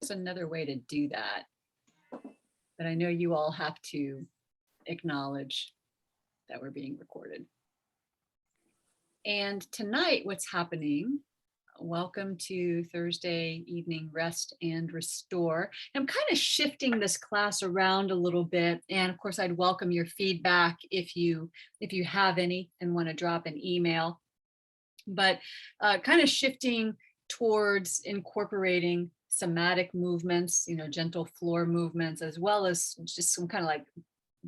another way to do that, but I know you all have to acknowledge that we're being recorded. And tonight, what's happening, welcome to Thursday evening rest and restore. I'm kind of shifting this class around a little bit, and of course I'd welcome your feedback if you have any and want to drop an email, but kind of shifting towards incorporating somatic movements, gentle floor movements, as well as just some kind of like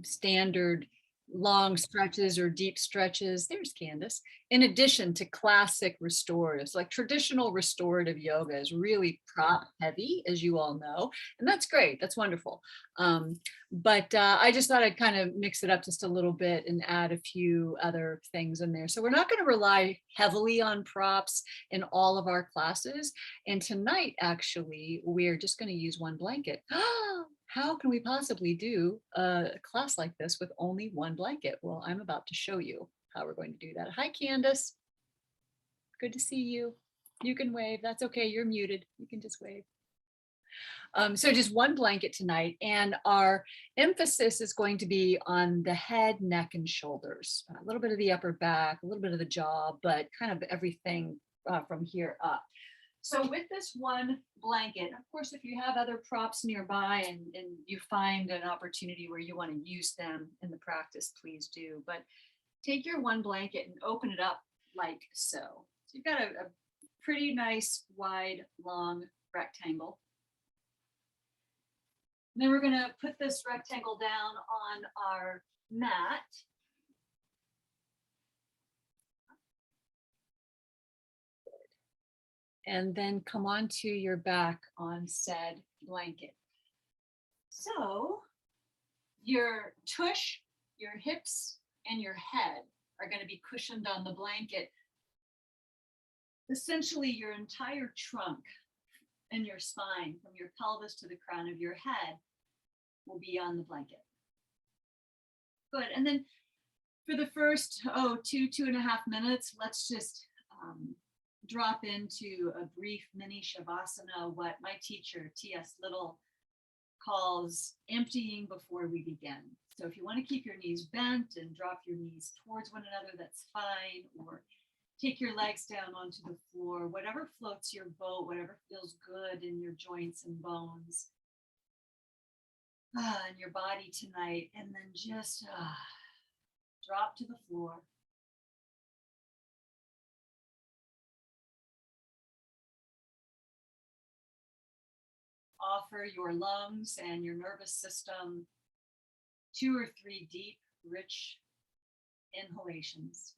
standard long stretches or deep stretches. There's Candace. In addition to classic restoratives, like traditional restorative yoga is really prop heavy, as you all know, and that's great. That's wonderful. But I just thought I'd kind of mix it up just a little bit and add a few other things in there. So we're not going to rely heavily on props in all of our classes. And tonight, actually, we're just going to use one blanket. How can we possibly do a class like this with only one blanket? Well, I'm about to show you how we're going to do that. Hi, Candace. Good to see you. You can wave. That's okay. You're muted. You can just wave. So just one blanket tonight, and our emphasis is going to be on the head, neck, and shoulders. A little bit of the upper back, a little bit of the jaw, but kind of everything from here up. So with this one blanket, of course, if you have other props nearby and you find an opportunity where you want to use them in the practice, please do. But take your one blanket and open it up like so. So you've got a pretty nice, wide, long rectangle. And then we're going to put this rectangle down on our mat. And then come onto your back on said blanket. So your tush, your hips, and your head are going to be cushioned on the blanket. Essentially, your entire trunk and your spine, from your pelvis to the crown of your head, will be on the blanket. Good. And then for the first, 2.5 minutes, let's just drop into a brief mini shavasana, what my teacher, T.S. Little, calls emptying before we begin. So if you want to keep your knees bent and drop your knees towards one another, that's fine. Or take your legs down onto the floor, whatever floats your boat, whatever feels good in your joints and bones and your body tonight. And then just drop to the floor. Offer your lungs and your nervous system 2 or 3 deep, rich inhalations,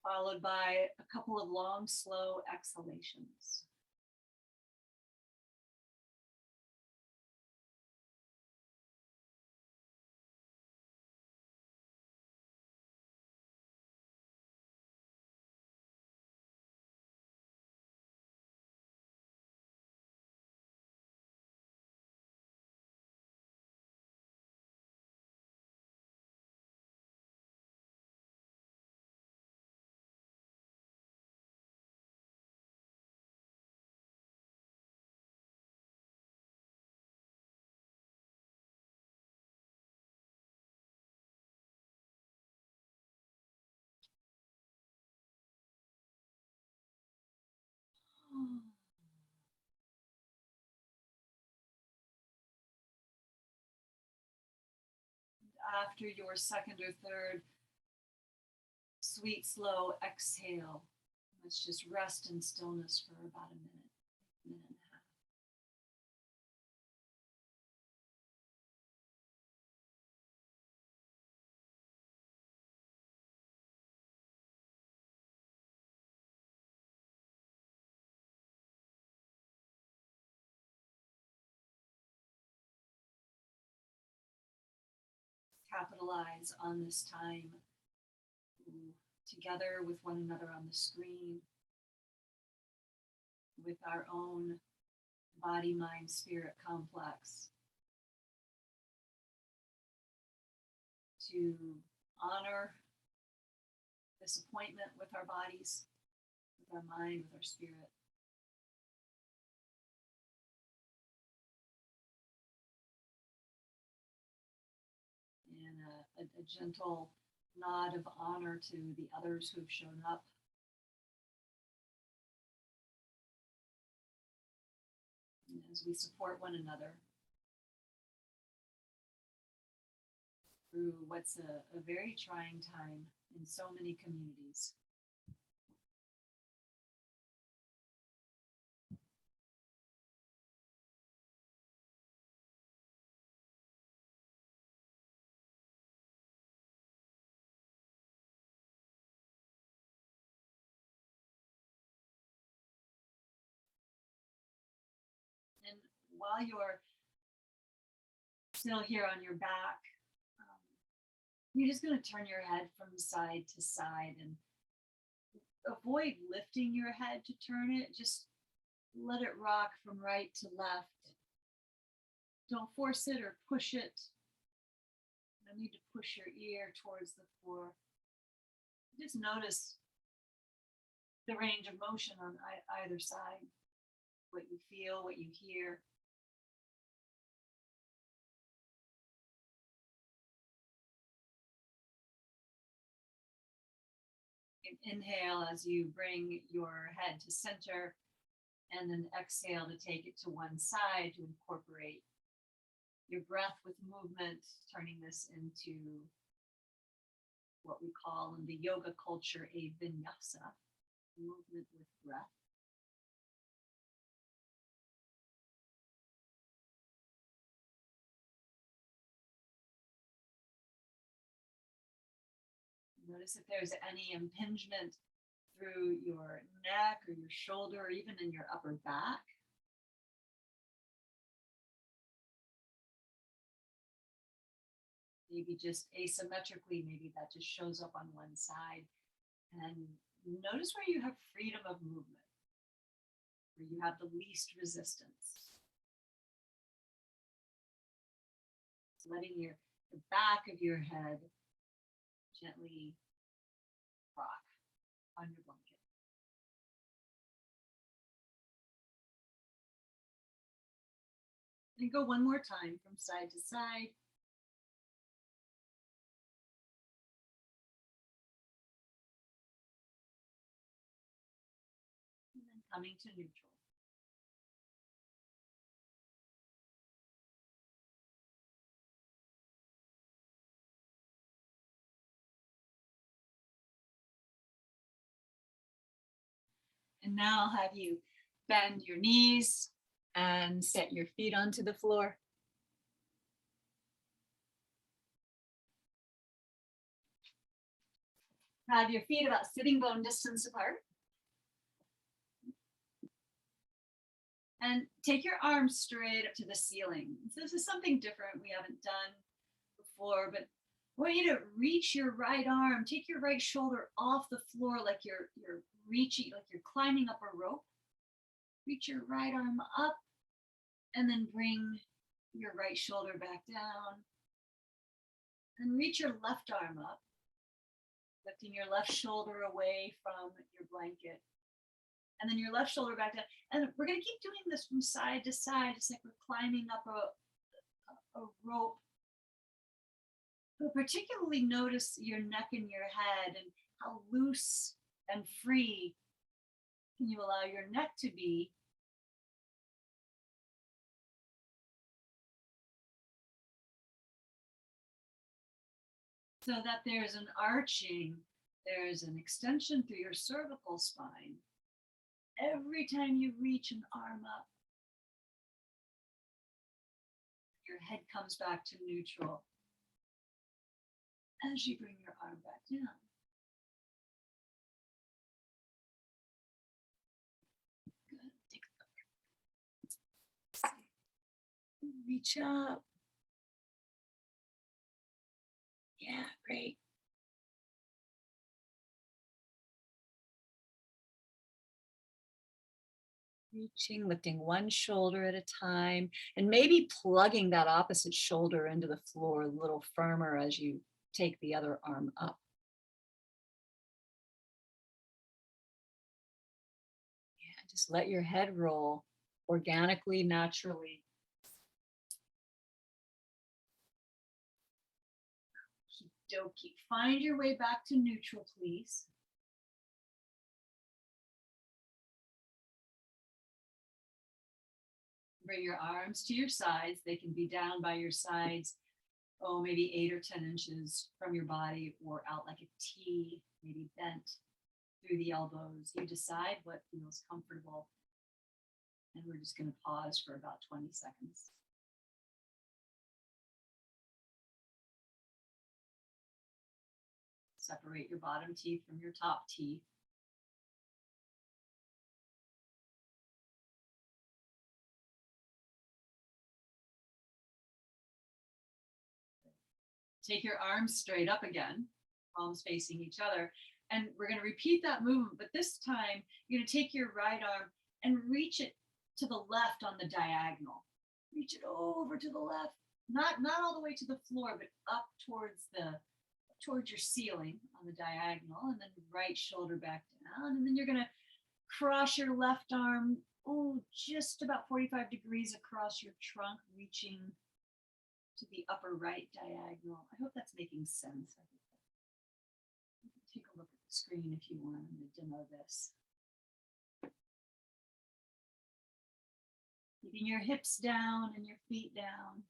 followed by a couple of long, slow exhalations. After your second or third sweet, slow exhale, let's just rest in stillness for about a minute, minute and a half. Capitalize on this time together with one another on the screen, with our own body, mind, spirit complex, to honor this appointment with our bodies, with our mind, with our spirit. And a gentle nod of honor to the others who've shown up. And as we support one another through what's a very trying time in so many communities. And while you're still here on your back, you're just going to turn your head from side to side and avoid lifting your head to turn it. Just let it rock from right to left. Don't force it or push it. No need to push your ear towards the floor. Just notice the range of motion on either side, what you feel, what you hear. Inhale as you bring your head to center, and then exhale to take it to one side to incorporate your breath with movement, turning this into what we call in the yoga culture a vinyasa, movement with breath. Notice if there's any impingement through your neck or your shoulder, or even in your upper back. Maybe just asymmetrically, maybe that just shows up on one side. And notice where you have freedom of movement, where you have the least resistance. Letting the back of your head gently rock on your blanket. And go one more time from side to side. And then coming to neutral. And now I'll have you bend your knees and set your feet onto the floor. Have your feet about sitting bone distance apart. And take your arms straight up to the ceiling. So this is something different we haven't done before, but I want you to reach your right arm, take your right shoulder off the floor like you're reaching, like you're climbing up a rope. Reach your right arm up and then bring your right shoulder back down. And reach your left arm up, lifting your left shoulder away from your blanket. And then your left shoulder back down. And we're going to keep doing this from side to side. It's like we're climbing up a rope. But particularly notice your neck and your head and how loose and free can you allow your neck to be. So that there's an arching, there's an extension through your cervical spine. Every time you reach an arm up, your head comes back to neutral as you bring your arm back down. Good. Take a look. Reach up. Yeah, great. Reaching, lifting one shoulder at a time, and maybe plugging that opposite shoulder into the floor a little firmer as you take the other arm up. Just let your head roll organically, naturally. Okey-dokey. Find your way back to neutral, please. Bring your arms to your sides. They can be down by your sides, oh, maybe 8 or 10 inches from your body, or out like a T, maybe bent through the elbows. You decide what feels comfortable. And we're just going to pause for about 20 seconds. Separate your bottom teeth from your top teeth. Take your arms straight up again, palms facing each other. And we're going to repeat that movement, but this time you're going to take your right arm and reach it to the left on the diagonal. Reach it over to the left, not all the way to the floor, but up towards your ceiling on the diagonal, and then right shoulder back down. And then you're going to cross your left arm, just about 45 degrees across your trunk, reaching to the upper right diagonal. I hope that's making sense. Take a look at the screen if you want. I'm going to demo this. Keeping your hips down and your feet down.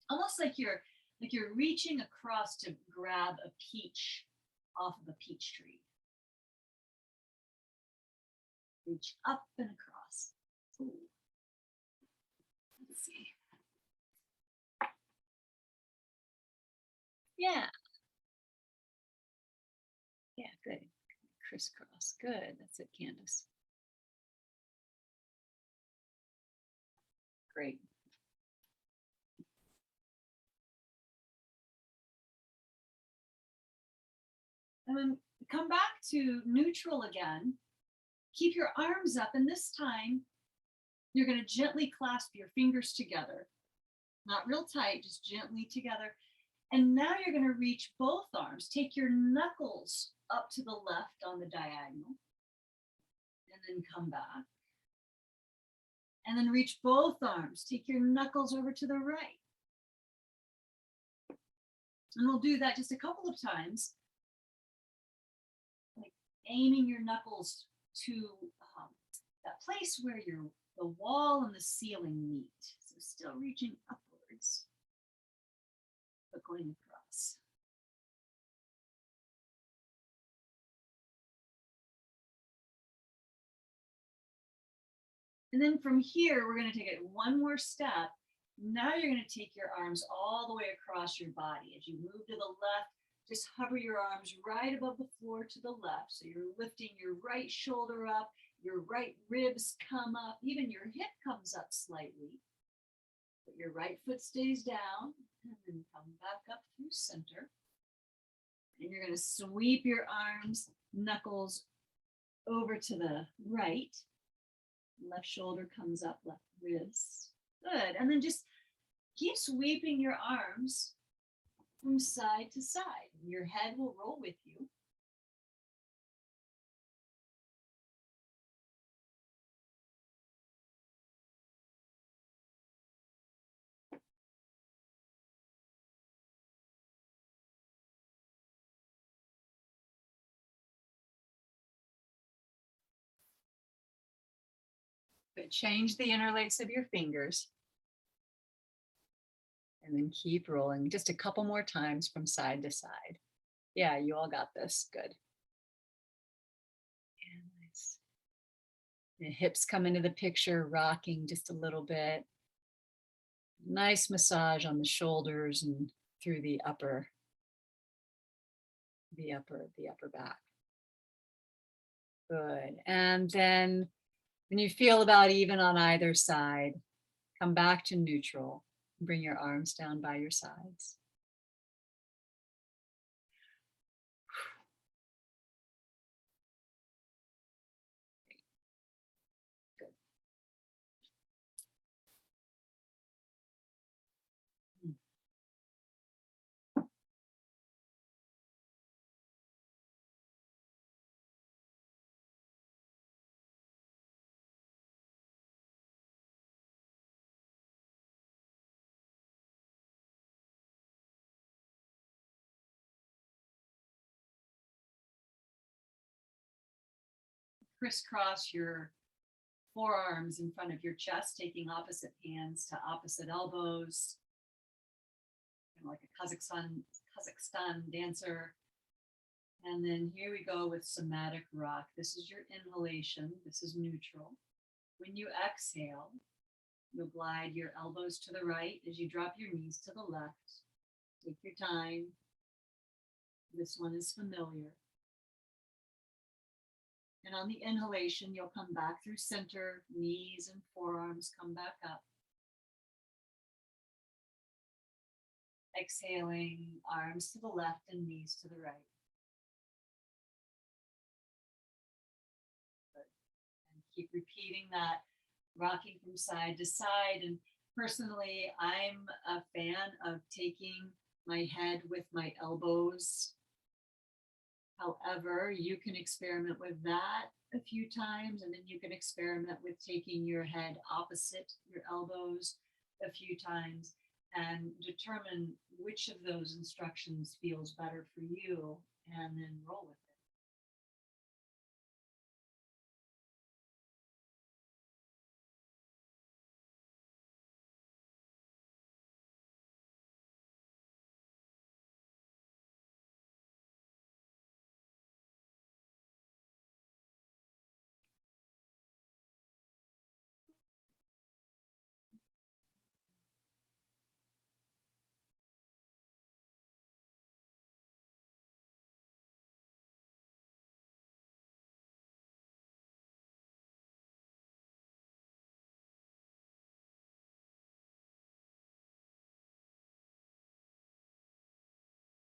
Almost like you're reaching across to grab a peach off of a peach tree. Reach up and across. Ooh. Let's see. Yeah. Yeah, good. Crisscross. Good. That's it, Candace. Great. And then come back to neutral again. Keep your arms up, and this time you're going to gently clasp your fingers together. Not real tight, just gently together. And now you're going to reach both arms. Take your knuckles up to the left on the diagonal, and then come back. And then reach both arms. Take your knuckles over to the right. And we'll do that just a couple of times, like aiming your knuckles to that place where the wall and the ceiling meet. So still reaching upwards, but going across. And then from here, we're going to take it one more step. Now you're going to take your arms all the way across your body. As you move to the left, just hover your arms right above the floor to the left. So you're lifting your right shoulder up, your right ribs come up, even your hip comes up slightly. But your right foot stays down, and then come back up through center. And you're going to sweep your arms, knuckles over to the right. Left shoulder comes up, left ribs. Good. And then just keep sweeping your arms from side to side. Your head will roll with you. But change the interlace of your fingers. And then keep rolling just a couple more times from side to side. Yeah, you all got this. Good. And nice. The hips come into the picture, rocking just a little bit. Nice massage on the shoulders and through the upper back. Good. And then when you feel about even on either side, come back to neutral. Bring your arms down by your sides. crisscross your forearms in front of your chest, taking opposite hands to opposite elbows, kind of like a Kazakhstan dancer. And then here we go with somatic rock. This is your inhalation. This is neutral. When you exhale, you'll glide your elbows to the right as you drop your knees to the left. Take your time. This one is familiar. And on the inhalation, you'll come back through center, knees and forearms come back up. Exhaling, arms to the left and knees to the right. Good. And keep repeating that, rocking from side to side. And personally, I'm a fan of taking my head with my elbows. However, you can experiment with that a few times, and then you can experiment with taking your head opposite your elbows a few times and determine which of those instructions feels better for you, and then roll with it.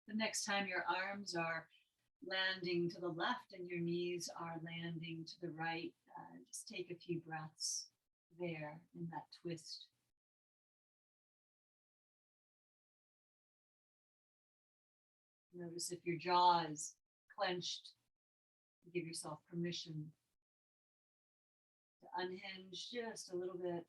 The next time your arms are landing to the left and your knees are landing to the right, just take a few breaths there in that twist. Notice if your jaw is clenched, give yourself permission to unhinge just a little bit.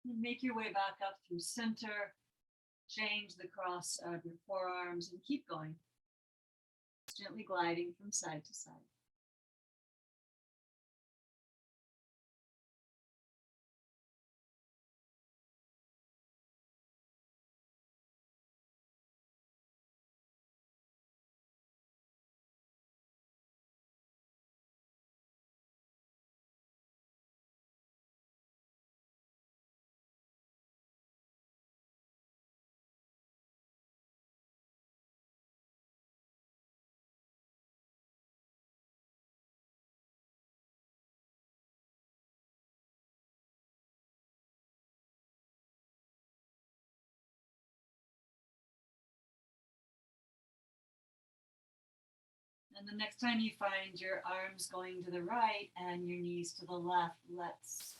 And make your way back up through center. Change the cross of your forearms and keep going. Gently gliding from side to side. And the next time you find your arms going to the right and your knees to the left, let's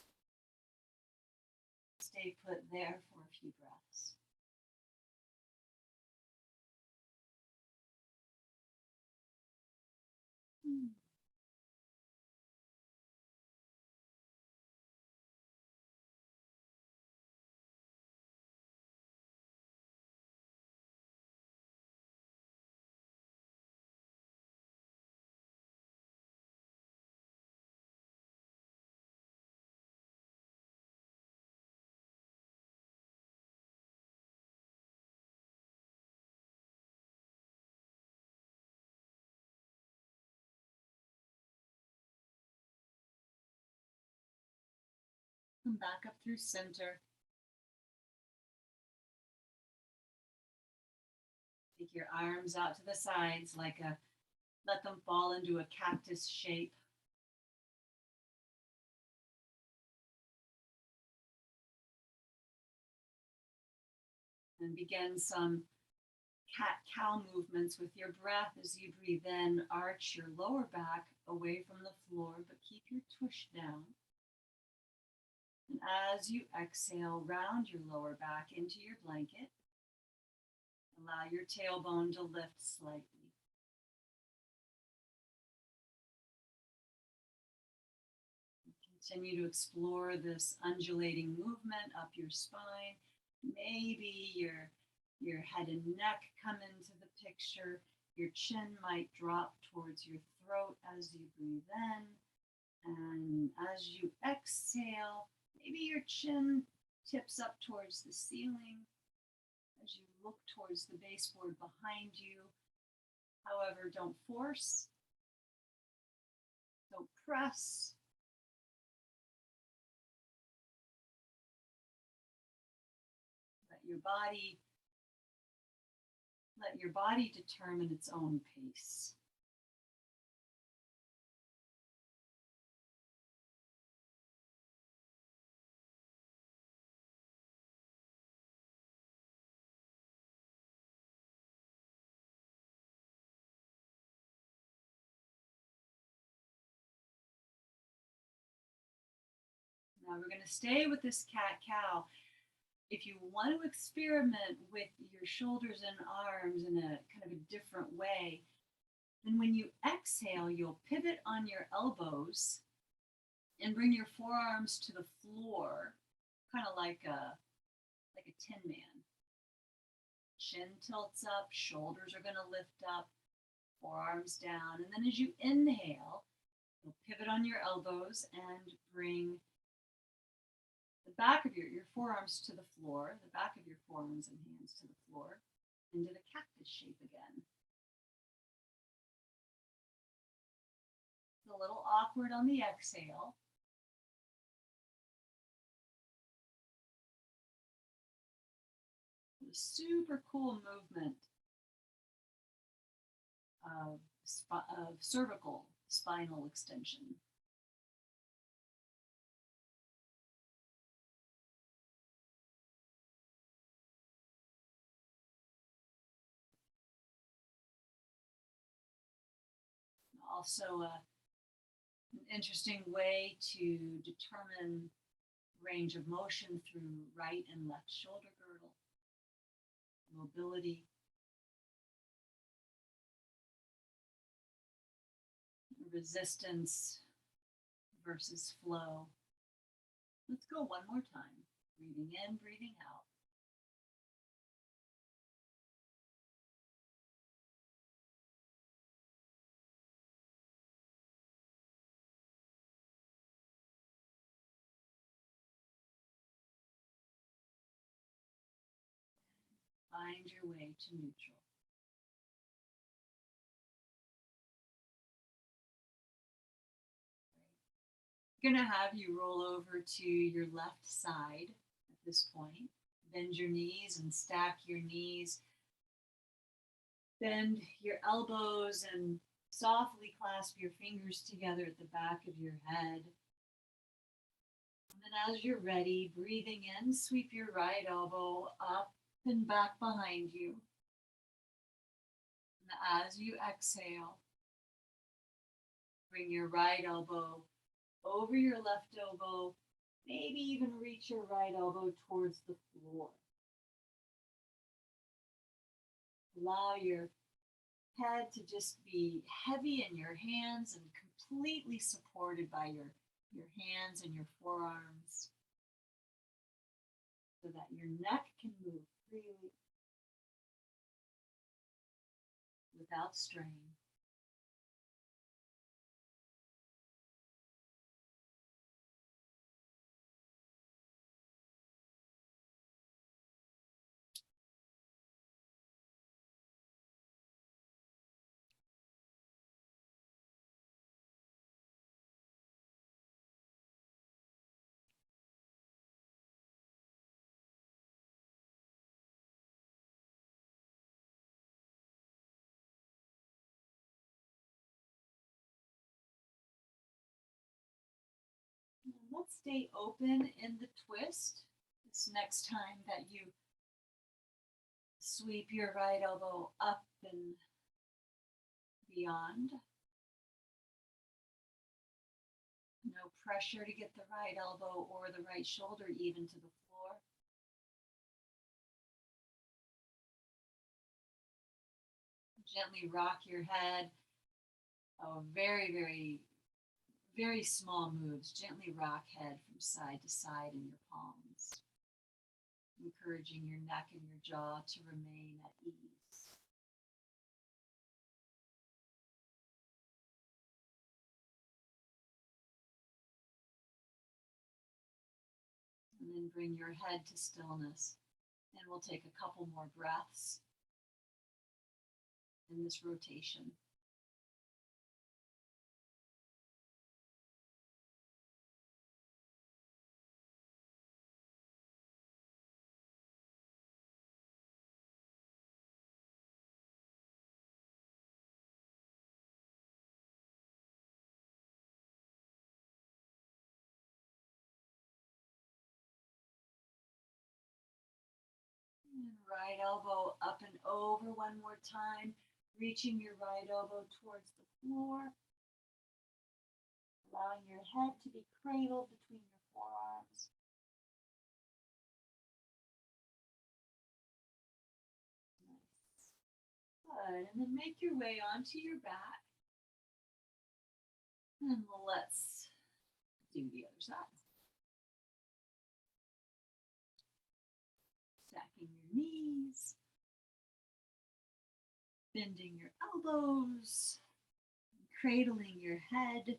stay put there for a few breaths. Come back up through center. Take your arms out to the sides let them fall into a cactus shape. And begin some cat-cow movements with your breath as you breathe in. Arch your lower back away from the floor, but keep your tush down. And as you exhale, round your lower back into your blanket. Allow your tailbone to lift slightly. Continue to explore this undulating movement up your spine. Maybe your head and neck come into the picture. Your chin might drop towards your throat as you breathe in. And as you exhale, maybe your chin tips up towards the ceiling as you look towards the baseboard behind you. However, don't force, don't press. Let your body determine its own pace. Now we're going to stay with this cat-cow. If you want to experiment with your shoulders and arms in a kind of a different way, then when you exhale, you'll pivot on your elbows and bring your forearms to the floor, kind of like a tin man. Chin tilts up, shoulders are going to lift up, forearms down. And then as you inhale, you'll pivot on your elbows and bring the back of your forearms to the floor, the back of your forearms and hands to the floor, into the cactus shape again. It's a little awkward on the exhale. A super cool movement of cervical spinal extension. Also, an interesting way to determine range of motion through right and left shoulder girdle, mobility, resistance versus flow. Let's go one more time. Breathing in, breathing out. Find your way to neutral. I'm going to have you roll over to your left side at this point. Bend your knees and stack your knees. Bend your elbows and softly clasp your fingers together at the back of your head. And then as you're ready, breathing in, sweep your right elbow up and back behind you. And as you exhale, bring your right elbow over your left elbow, maybe even reach your right elbow towards the floor. Allow your head to just be heavy in your hands and completely supported by your hands and your forearms so that your neck can move freely without strain. Let's stay open in the twist. This next time that you sweep your right elbow up and beyond. No pressure to get the right elbow or the right shoulder even to the floor. Gently rock your head. Oh, very, very, Very small moves. Gently rock head from side to side in your palms, encouraging your neck and your jaw to remain at ease. And then bring your head to stillness. And we'll take a couple more breaths in this rotation. And right elbow up and over one more time, reaching your right elbow towards the floor, allowing your head to be cradled between your forearms. Nice. Good. And then make your way onto your back. And let's do the other side. Stacking your knees, bending your elbows, cradling your head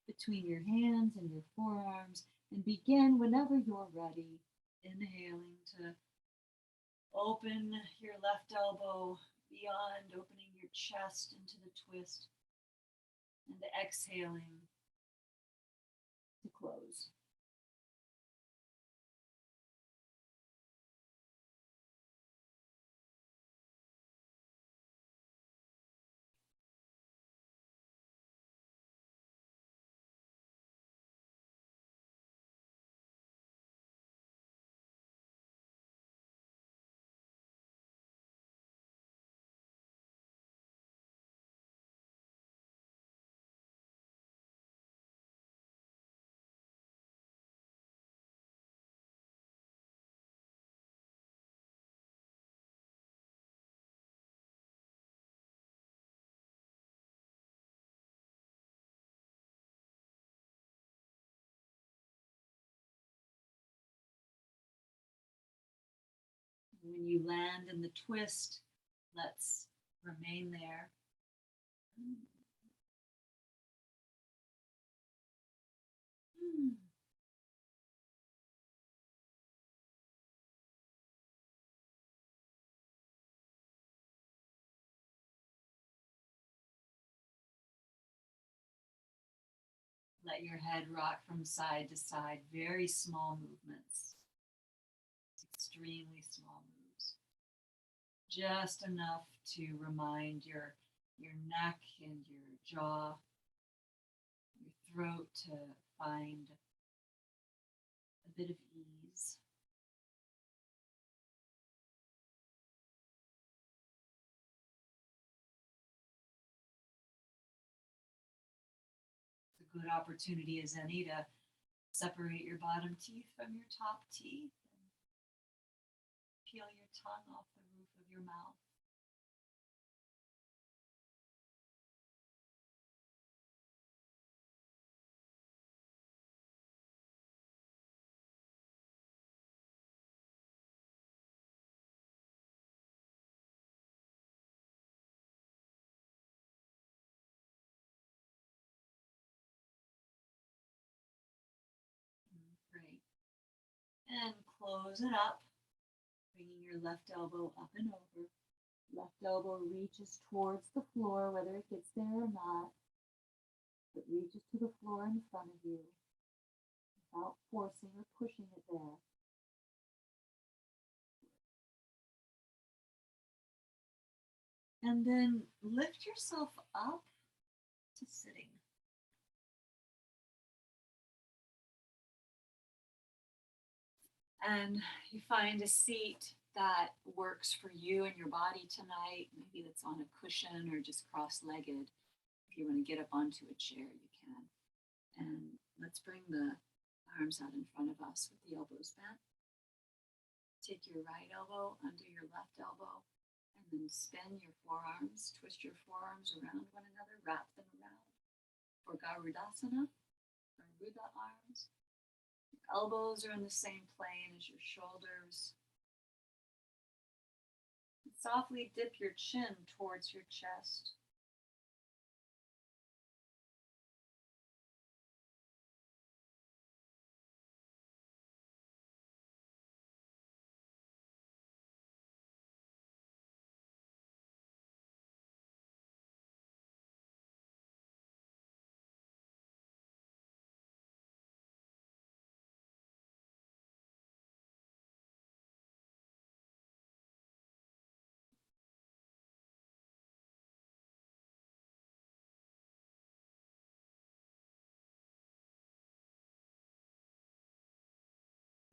between your hands and your forearms, and begin whenever you're ready, inhaling to open your left elbow beyond, opening your chest into the twist, and exhaling to close. When you land in the twist, let's remain there. Let your head rock from side to side, very small movements, extremely small moves. Just enough to remind your neck and your jaw, your throat to find a bit of ease. It's a good opportunity as any to separate your bottom teeth from your top teeth and peel your tongue off the roof of your mouth. Great. And close it up, bringing your left elbow up and over. Left elbow reaches towards the floor, whether it gets there or not. It reaches to the floor in front of you without forcing or pushing it there. And then lift yourself up to sitting. And you find a seat that works for you and your body tonight. Maybe that's on a cushion or just cross-legged. If you want to get up onto a chair, you can. And let's bring the arms out in front of us with the elbows bent. Take your right elbow under your left elbow and then spin your forearms, twist your forearms around one another, wrap them around for Garudasana. through the arms. Your elbows are in the same plane as your shoulders. And softly dip your chin towards your chest.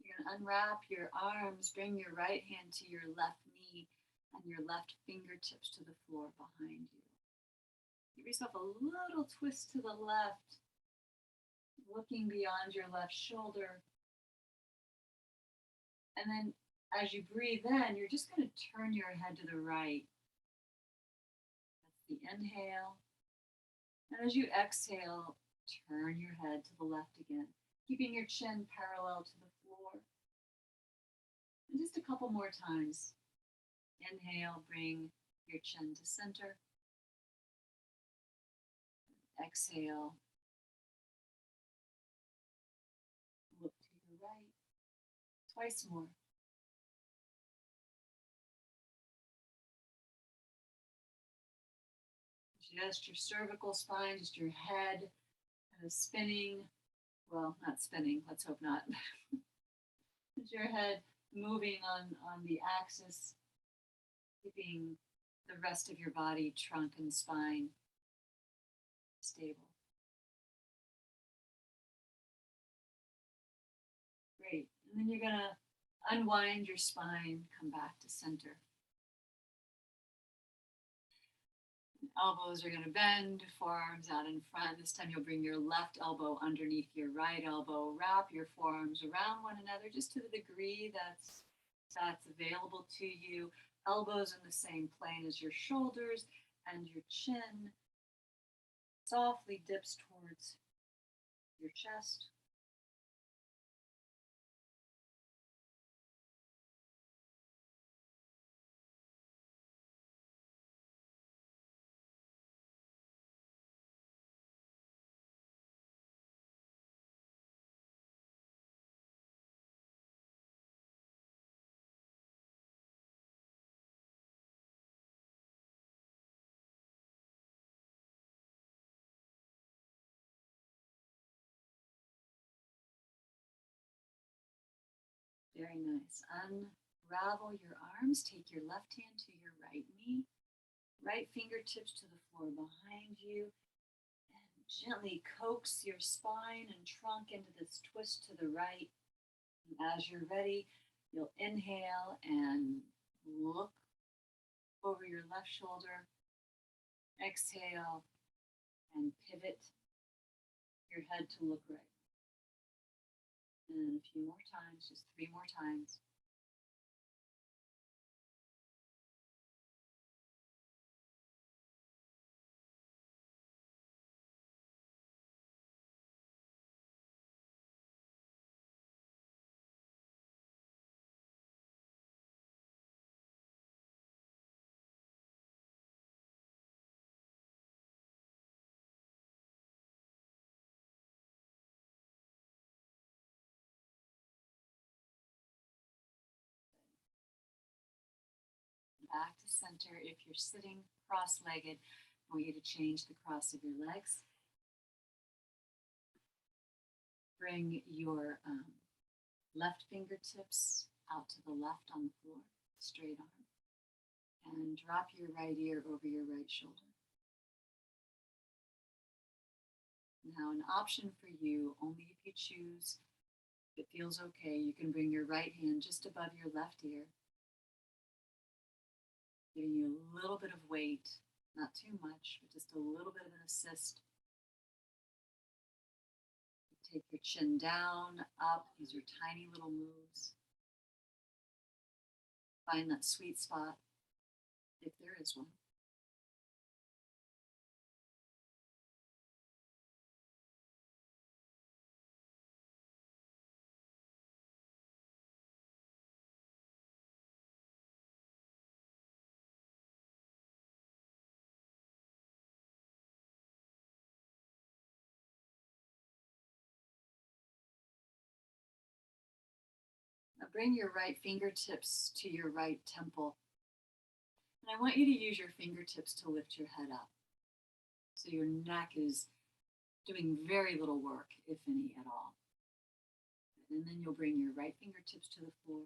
You're going to unwrap your arms, bring your right hand to your left knee and your left fingertips to the floor behind you. Give yourself a little twist to the left, looking beyond your left shoulder. And then as you breathe in, you're just going to turn your head to the right. That's the inhale. And as you exhale, turn your head to the left again, keeping your chin parallel to the floor. And just a couple more times. Inhale, bring your chin to center. Exhale, look to your right. Twice more. Just your cervical spine, just your head kind of spinning. Well, not spinning, let's hope not. Just your head moving on the axis, keeping the rest of your body, trunk and spine stable. Great. And then you're going to unwind your spine, come back to center. Elbows are going to bend, forearms out in front. This time you'll bring your left elbow underneath your right elbow. Wrap your forearms around one another just to the degree that's available to you. Elbows in the same plane as your shoulders, and your chin softly dips towards your chest. Very nice. Unravel your arms. Take your left hand to your right knee. Right fingertips to the floor behind you. And gently coax your spine and trunk into this twist to the right. And as you're ready, you'll inhale and look over your left shoulder. Exhale and pivot your head to look right. And a few more times, just 3 more times. Back to center. If you're sitting cross-legged, I want you to change the cross of your legs. Bring your left fingertips out to the left on the floor, straight arm, and drop your right ear over your right shoulder. Now, an option for you, only if you choose, if it feels okay, you can bring your right hand just above your left ear, giving you a little bit of weight, not too much, but just a little bit of an assist. Take your chin down, up. These are tiny little moves. Find that sweet spot, if there is one. Now bring your right fingertips to your right temple. And I want you to use your fingertips to lift your head up. So your neck is doing very little work, if any at all. And then you'll bring your right fingertips to the floor.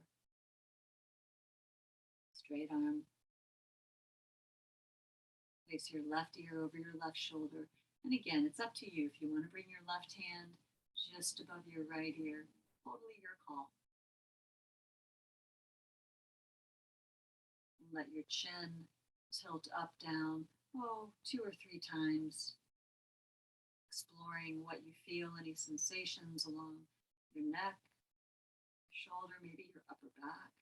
Straight arm. Place your left ear over your left shoulder. And again, it's up to you. If you want to bring your left hand just above your right ear, totally your call. And let your chin tilt up, down, 2 or 3 times, exploring what you feel, any sensations along your neck, shoulder, maybe your upper back.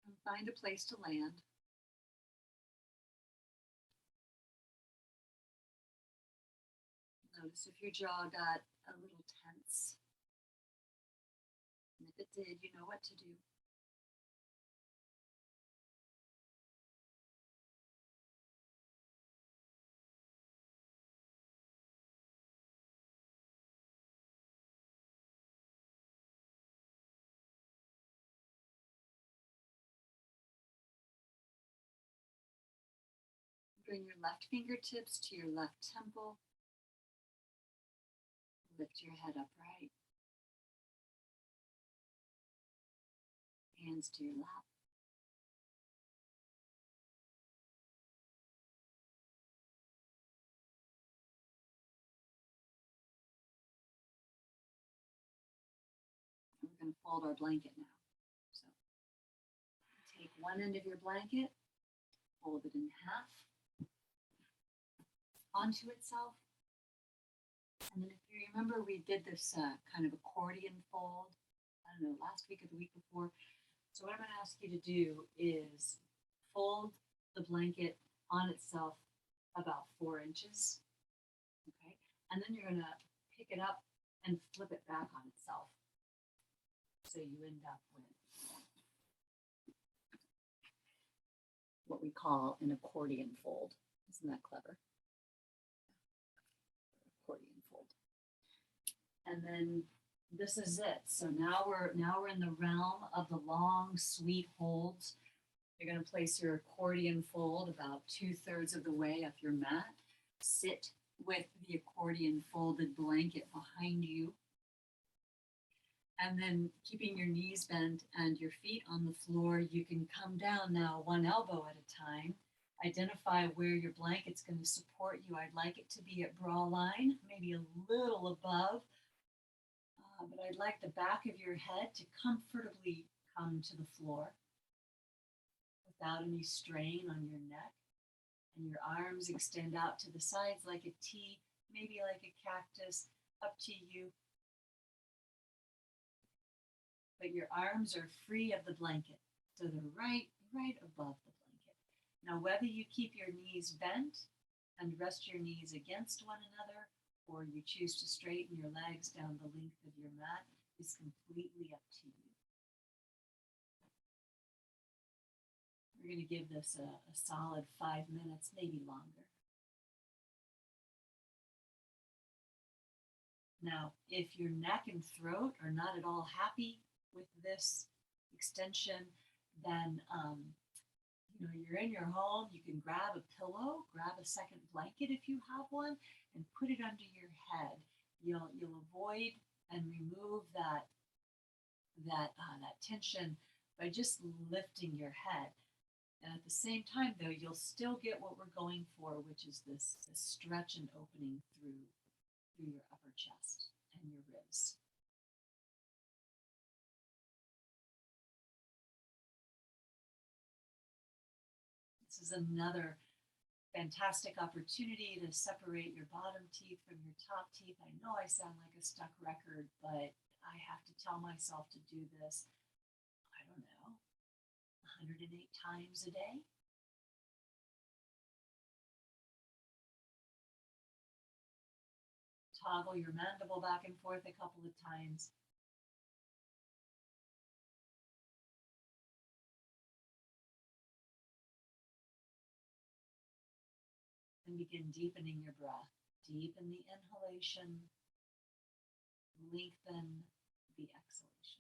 And find a place to land. Notice if your jaw got a little tense. And if it did, you know what to do. Bring your left fingertips to your left temple. Lift your head upright. Hands to your lap. And we're going to fold our blanket now. So take one end of your blanket, fold it in half onto itself. And then if you remember, we did this kind of accordion fold, I don't know, last week or the week before. So what I'm going to ask you to do is fold the blanket on itself about 4 inches, okay? And then you're going to pick it up and flip it back on itself. So you end up with what we call an accordion fold. Isn't that clever? Accordion fold. And then this is it. So now we're in the realm of the long, sweet holds. You're going to place your accordion fold about 2/3 of the way up your mat. Sit with the accordion folded blanket behind you. And then keeping your knees bent and your feet on the floor, you can come down now 1 elbow at a time. Identify where your blanket's going to support you. I'd like it to be at bra line, maybe a little above. But I'd like the back of your head to comfortably come to the floor without any strain on your neck. And your arms extend out to the sides like a T, maybe like a cactus, up to you. But your arms are free of the blanket, so they're right above the blanket. Now, whether you keep your knees bent and rest your knees against one another, or you choose to straighten your legs down the length of your mat, is completely up to you. We're going to give this a solid 5 minutes, maybe longer. Now, if your neck and throat are not at all happy with this extension, then you're in your home. You can grab a pillow, grab a second blanket if you have one, and put it under your head. You'll avoid and remove that tension by just lifting your head. And at the same time, though, you'll still get what we're going for, which is this stretch and opening through your upper chest and your ribs. This is another fantastic opportunity to separate your bottom teeth from your top teeth. I know I sound like a stuck record, but I have to tell myself to do this, I don't know, 108 times a day. Toggle your mandible back and forth a couple of times. And begin deepening your breath. Deepen the inhalation, lengthen the exhalation.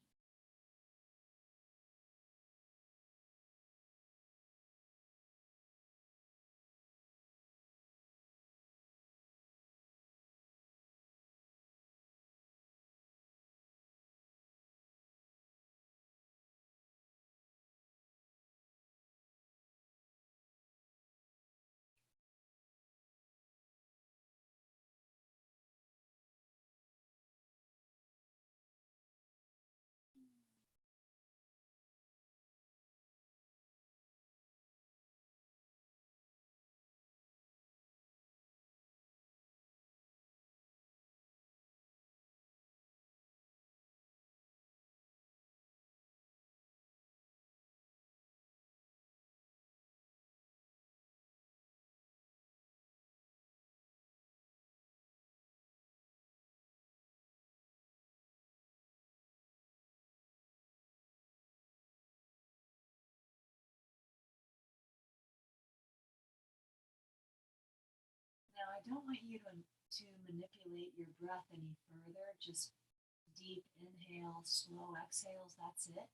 Now, I don't want you to manipulate your breath any further. Just deep inhale, slow exhales. That's it.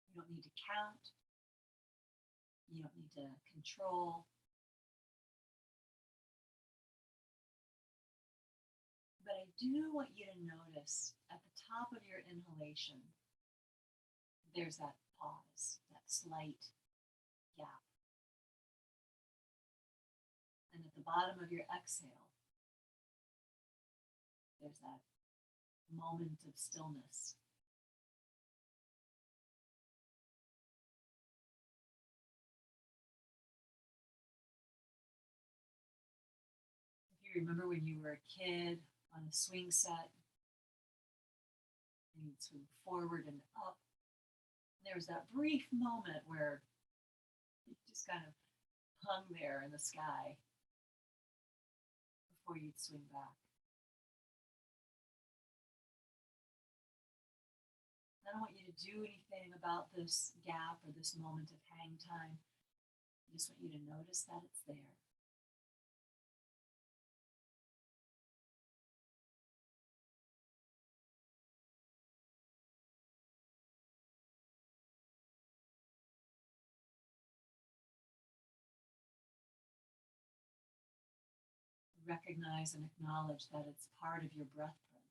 You don't need to count. You don't need to control. But I do want you to notice at the top of your inhalation, there's that pause, that slight gap. And at the bottom of your exhale, there's that moment of stillness. If you remember when you were a kid on a swing set, and you'd swing forward and up, and there was that brief moment where you just kind of hung there in the sky before you'd swing back. I don't want you to do anything about this gap or this moment of hang time. I just want you to notice that it's there. Recognize and acknowledge that it's part of your breath print.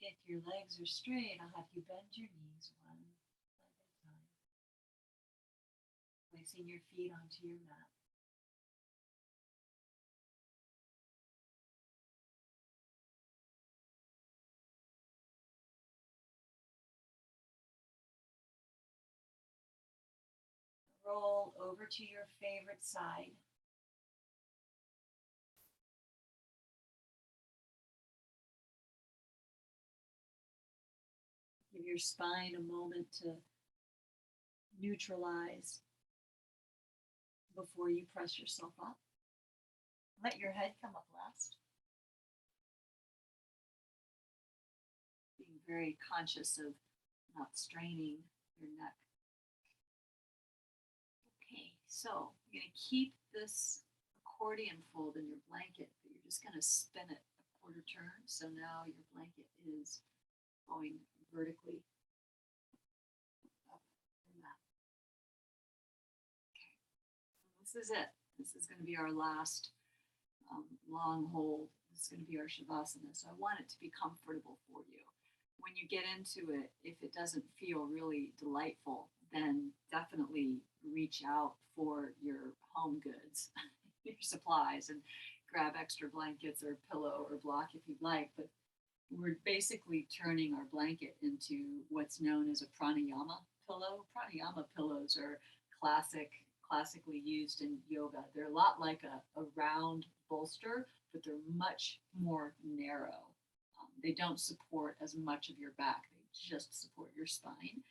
If your legs are straight, I'll have you bend your knees one leg at a time, placing your feet onto your mat. Roll over to your favorite side. Give your spine a moment to neutralize before you press yourself up. Let your head come up last. Being very conscious of not straining your neck. Okay, so you're going to keep this accordion fold in your blanket, but you're just going to spin it a quarter turn. So now your blanket is going vertically up the mat. Okay, this is it. This is going to be our last long hold. This is going to be our Shavasana. So I want it to be comfortable for you. When you get into it, if it doesn't feel really delightful, then definitely reach out for your home goods, your supplies, and grab extra blankets or pillow or block if you'd like. But we're basically turning our blanket into what's known as a pranayama pillow. Pranayama pillows are classically used in yoga. They're a lot like a round bolster, but they're much more narrow. They don't support as much of your back. They just support your spine.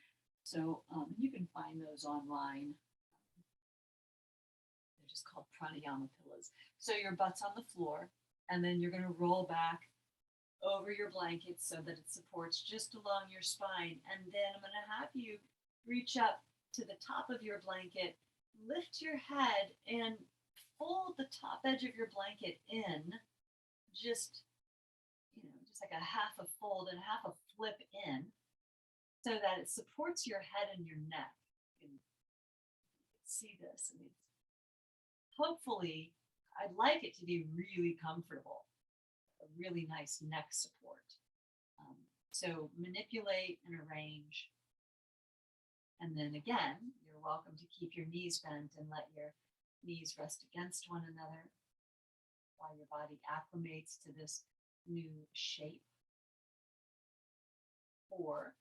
So you can find those online. They're just called pranayama pillows. So your butt's on the floor, and then you're going to roll back over your blanket so that it supports just along your spine. And then I'm going to have you reach up to the top of your blanket, lift your head, and fold the top edge of your blanket in, just like a half a fold and half a flip in, so that it supports your head and your neck. You can see this. I mean, hopefully, I'd like it to be really comfortable, a really nice neck support. So manipulate and arrange. And then again, you're welcome to keep your knees bent and let your knees rest against one another while your body acclimates to this new shape. Or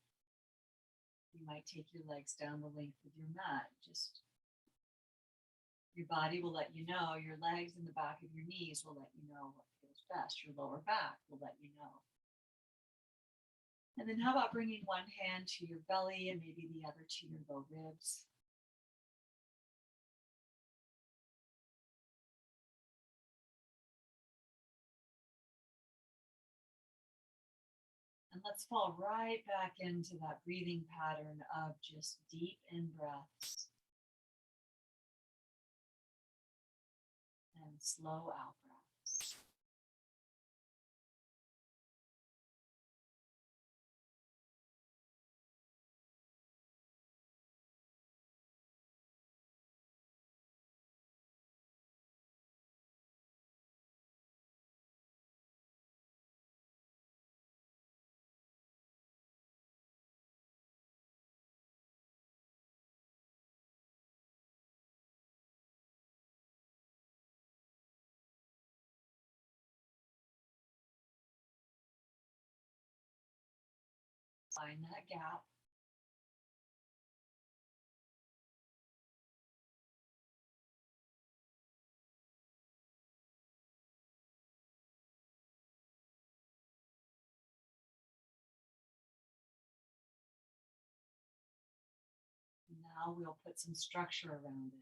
you might take your legs down the length of your mat. Just your body will let you know, your legs and the back of your knees will let you know what feels best. Your lower back will let you know. And then how about bringing one hand to your belly and maybe the other to your low ribs? And let's fall right back into that breathing pattern of just deep in-breaths and slow out-breaths. Find that gap. Now we'll put some structure around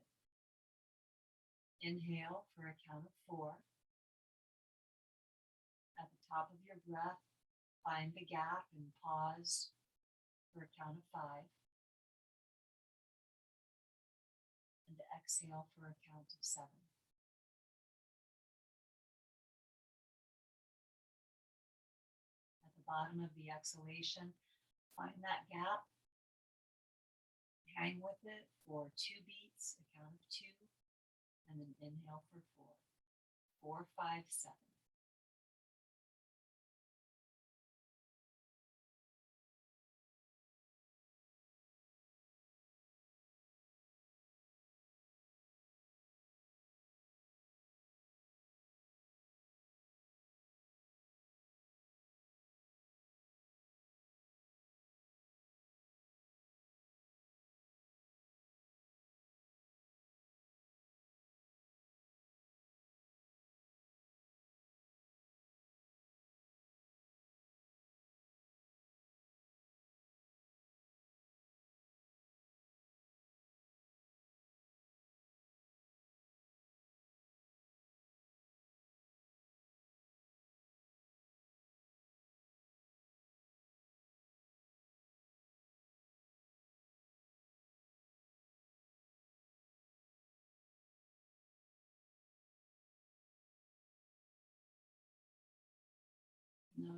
it. Inhale for a count of 4. At the top of your breath, find the gap and pause for a count of 5. And exhale for a count of 7. At the bottom of the exhalation, find that gap. Hang with it for 2 beats, a count of 2, and then inhale for 4. 4, 5, 7.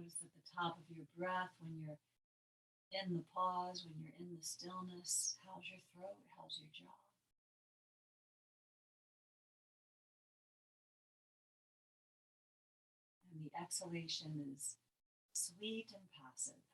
Notice at the top of your breath when you're in the pause, when you're in the stillness. How's your throat? How's your jaw? And the exhalation is sweet and passive.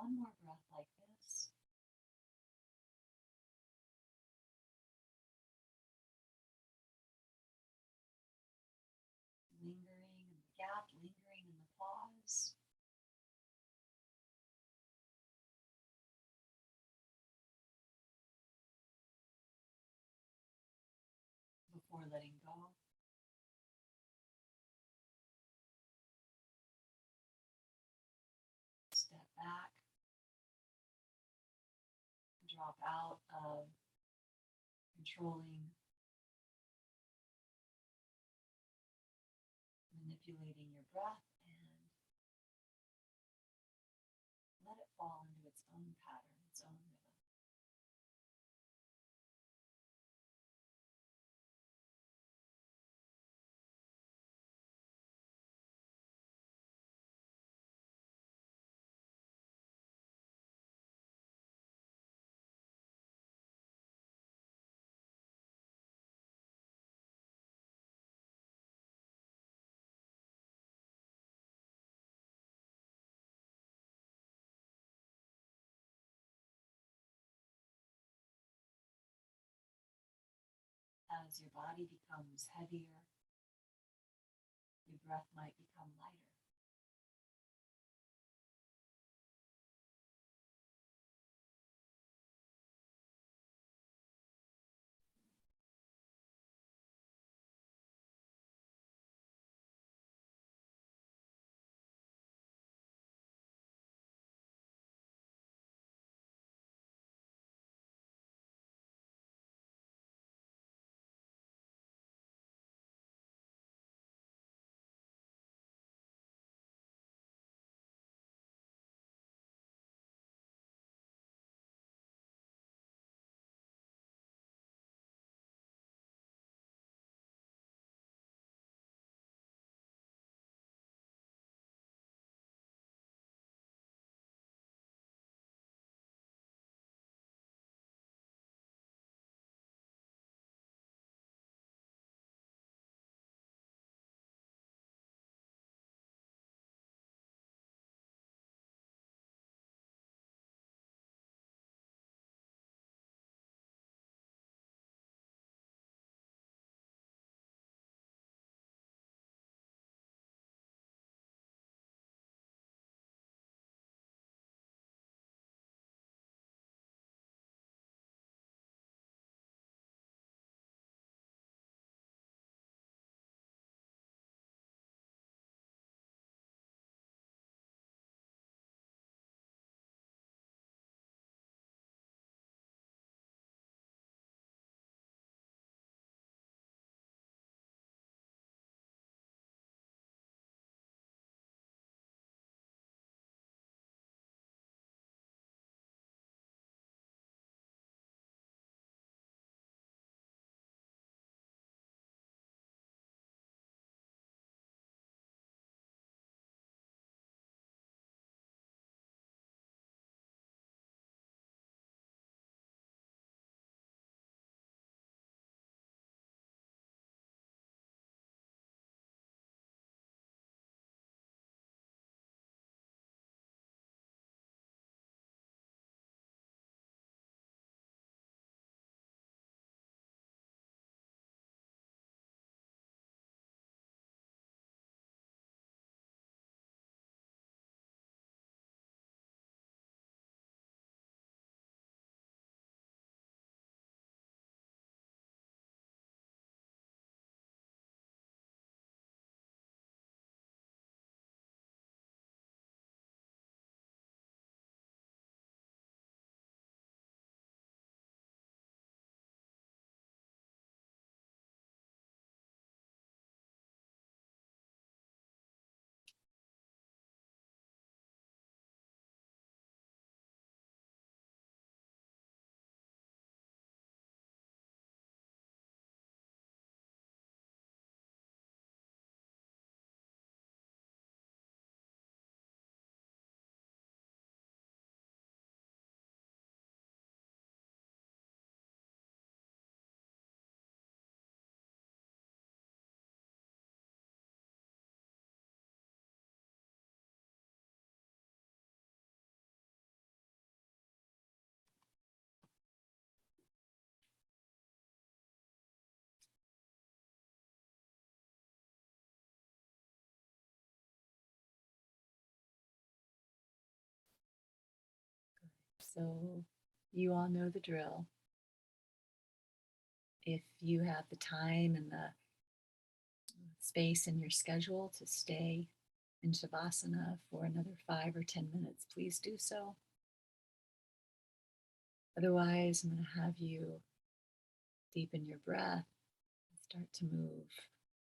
One more breath like this. Lingering in the gap, lingering in the pause. Before letting go. Step back. Drop out of controlling, manipulating your breath, and let it fall into its own pattern, its own rhythm. As your body becomes heavier, your breath might become lighter. So you all know the drill. If you have the time and the space in your schedule to stay in Shavasana for another 5 or 10 minutes, please do so. Otherwise, I'm going to have you deepen your breath and start to move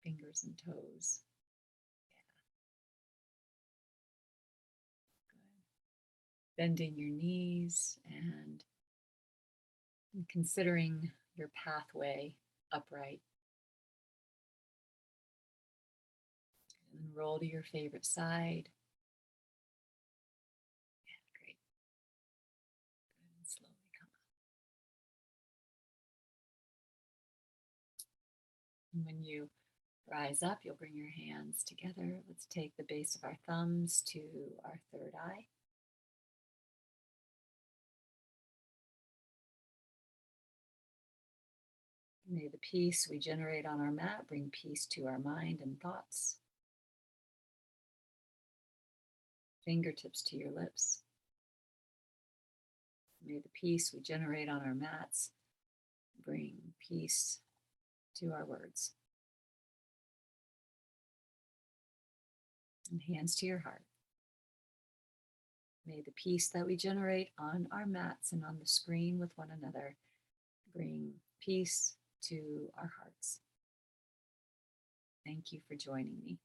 fingers and toes. Good. Bending your knees and considering your pathway upright. And then roll to your favorite side. Yeah, great. Good. And slowly come up. And when you rise up, you'll bring your hands together. Let's take the base of our thumbs to our third eye. May the peace we generate on our mat bring peace to our mind and thoughts. Fingertips to your lips. May the peace we generate on our mats bring peace to our words. And hands to your heart. May the peace that we generate on our mats and on the screen with one another bring peace to our hearts. Thank you for joining me.